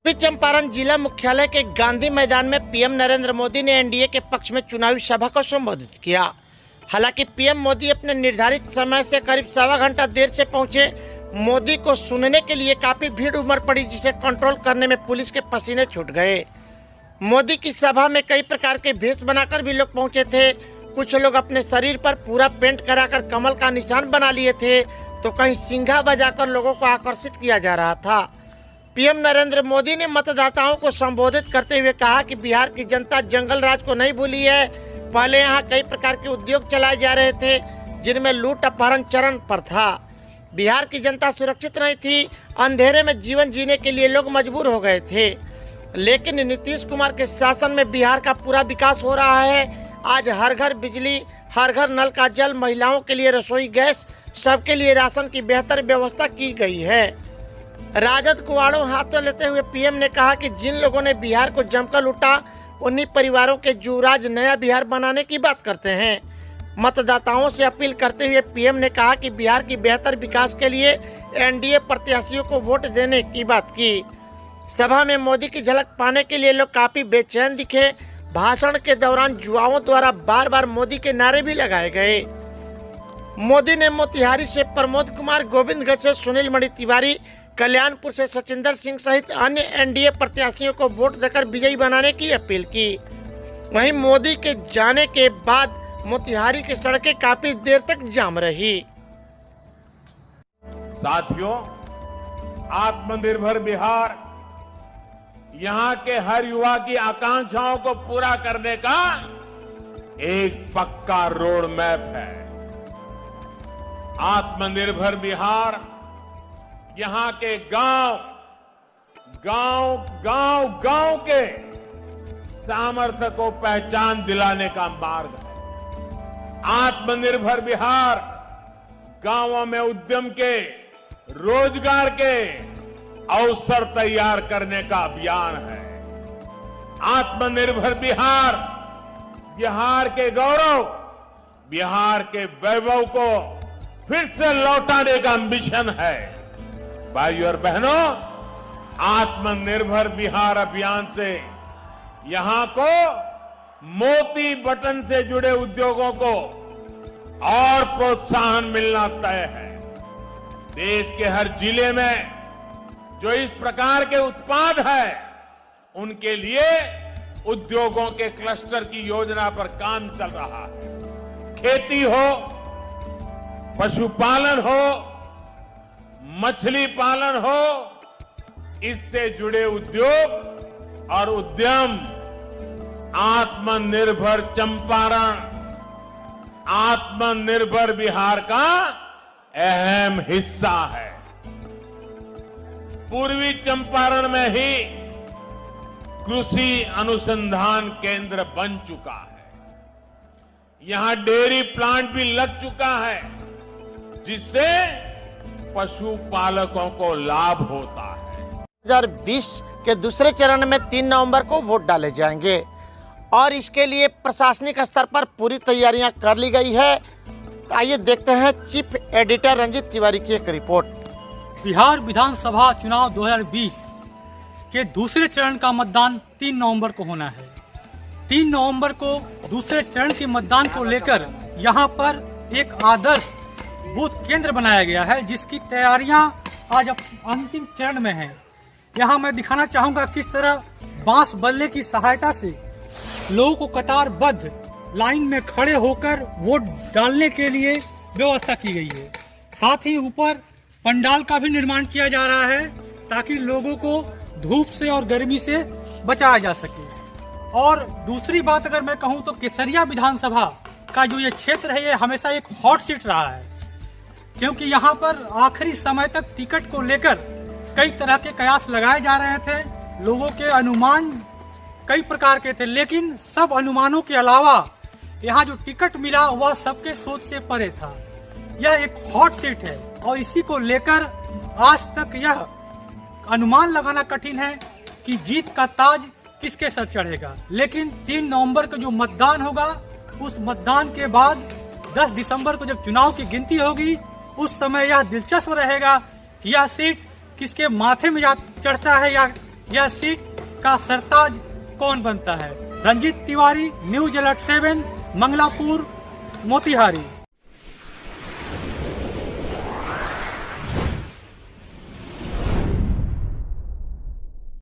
पूर्वी चंपारण जिला मुख्यालय के गांधी मैदान में पीएम नरेंद्र मोदी ने एनडीए के पक्ष में चुनावी सभा को संबोधित किया। हालांकि पीएम मोदी अपने निर्धारित समय से करीब सवा घंटा देर से पहुंचे। मोदी को सुनने के लिए काफी भीड़ उमड़ पड़ी, जिसे कंट्रोल करने में पुलिस के पसीने छूट गए। मोदी की सभा में कई प्रकार के भेष बनाकर भी लोग पहुंचे थे। कुछ लोग अपने शरीर पर पूरा पेंट कराकर कमल का निशान बना लिए थे, तो कहीं सिंघा बजाकर लोगों को आकर्षित किया जा रहा था। पीएम नरेंद्र मोदी ने मतदाताओं को संबोधित करते हुए कहा कि बिहार की जनता जंगल राज को नहीं भूली है। पहले यहाँ कई प्रकार के उद्योग चलाए जा रहे थे, जिनमें लूट अपहरण चरण पर था। बिहार की जनता सुरक्षित नहीं थी। अंधेरे में जीवन जीने के लिए लोग मजबूर हो गए थे। लेकिन नीतीश कुमार के शासन में बिहार का पूरा विकास हो रहा है। आज हर घर बिजली, हर घर नल का जल, महिलाओं के लिए रसोई गैस, सबके लिए राशन की बेहतर व्यवस्था की गई है। राजद को आड़ों हाथों लेते हुए पीएम ने कहा कि जिन लोगों ने बिहार को जमकर लूटा, उन्हीं परिवारों के जुराज नया बिहार बनाने की बात करते हैं। मतदाताओं से अपील करते हुए पीएम ने कहा कि बिहार की बेहतर विकास के लिए एनडीए प्रत्याशियों को वोट देने की बात की। सभा में मोदी की झलक पाने के लिए लोग काफी बेचैन दिखे। भाषण के दौरान युवाओं द्वारा बार बार मोदी के नारे भी लगाए गए। मोदी ने मोतिहारी से प्रमोद कुमार, गोविंदगंज से सुनील मणि तिवारी, कल्याणपुर से सचिंदर सिंह सहित अन्य एनडीए प्रत्याशियों को वोट देकर विजयी बनाने की अपील की। वहीं मोदी के जाने के बाद मोतिहारी की सड़कें काफी देर तक जाम रही। साथियों, आत्मनिर्भर बिहार यहां के हर युवा की आकांक्षाओं को पूरा करने का एक पक्का रोड मैप है। आत्मनिर्भर बिहार यहां के गांव के सामर्थ्य को पहचान दिलाने का मार्ग है। आत्मनिर्भर बिहार गांवों में उद्यम के, रोजगार के अवसर तैयार करने का अभियान है। आत्मनिर्भर बिहार बिहार के गौरव, बिहार के वैभव को फिर से लौटाने का मिशन है। भाइयों और बहनों, आत्मनिर्भर बिहार अभियान से यहां को मोती बटन से जुड़े उद्योगों को और प्रोत्साहन मिलना तय है। देश के हर जिले में जो इस प्रकार के उत्पाद है, उनके लिए उद्योगों के क्लस्टर की योजना पर काम चल रहा है। खेती हो, पशुपालन हो, मछली पालन हो, इससे जुड़े उद्योग और उद्यम आत्मनिर्भर चंपारण, आत्मनिर्भर बिहार का अहम हिस्सा है। पूर्वी चंपारण में ही कृषि अनुसंधान केंद्र बन चुका है। यहां डेयरी प्लांट भी लग चुका है, जिससे पशुपालकों को लाभ होता है। 2020 के दूसरे चरण में 3 नवंबर को वोट डाले जाएंगे और इसके लिए प्रशासनिक स्तर पर पूरी तैयारियां कर ली गई है। तो आइए देखते हैं चीफ एडिटर रंजीत तिवारी की एक रिपोर्ट। बिहार विधानसभा चुनाव 2020 के दूसरे चरण का मतदान 3 नवंबर को होना है। 3 नवंबर को दूसरे चरण के मतदान को लेकर यहां पर एक आदर्श बूथ केंद्र बनाया गया है, जिसकी तैयारियां आज अंतिम चरण में हैं। यहां मैं दिखाना चाहूंगा किस तरह बांस बल्ले की सहायता से लोगों को कतारबद्ध लाइन में खड़े होकर वोट डालने के लिए व्यवस्था की गई है। साथ ही ऊपर पंडाल का भी निर्माण किया जा रहा है, ताकि लोगों को धूप से और गर्मी से बचाया जा सके। और दूसरी बात अगर मैं कहूं तो केसरिया विधानसभा का जो ये क्षेत्र है, ये हमेशा एक हॉट सीट रहा है, क्योंकि यहाँ पर आखिरी समय तक टिकट को लेकर कई तरह के कयास लगाए जा रहे थे। लोगों के अनुमान कई प्रकार के थे, लेकिन सब अनुमानों के अलावा यहाँ जो टिकट मिला वह सबके सोच से परे था। यह एक हॉट सीट है और इसी को लेकर आज तक यह अनुमान लगाना कठिन है कि जीत का ताज किसके सर चढ़ेगा। लेकिन 3 नवंबर को जो मतदान होगा, उस मतदान के बाद 10 दिसंबर को जब चुनाव की गिनती होगी, उस समय यह दिलचस्प रहेगा कि यह सीट किसके माथे में चढ़ता है या यह सीट का सरताज कौन बनता है। Ranjeet Tiwari, news alert 7, Mangalapur, Motihari.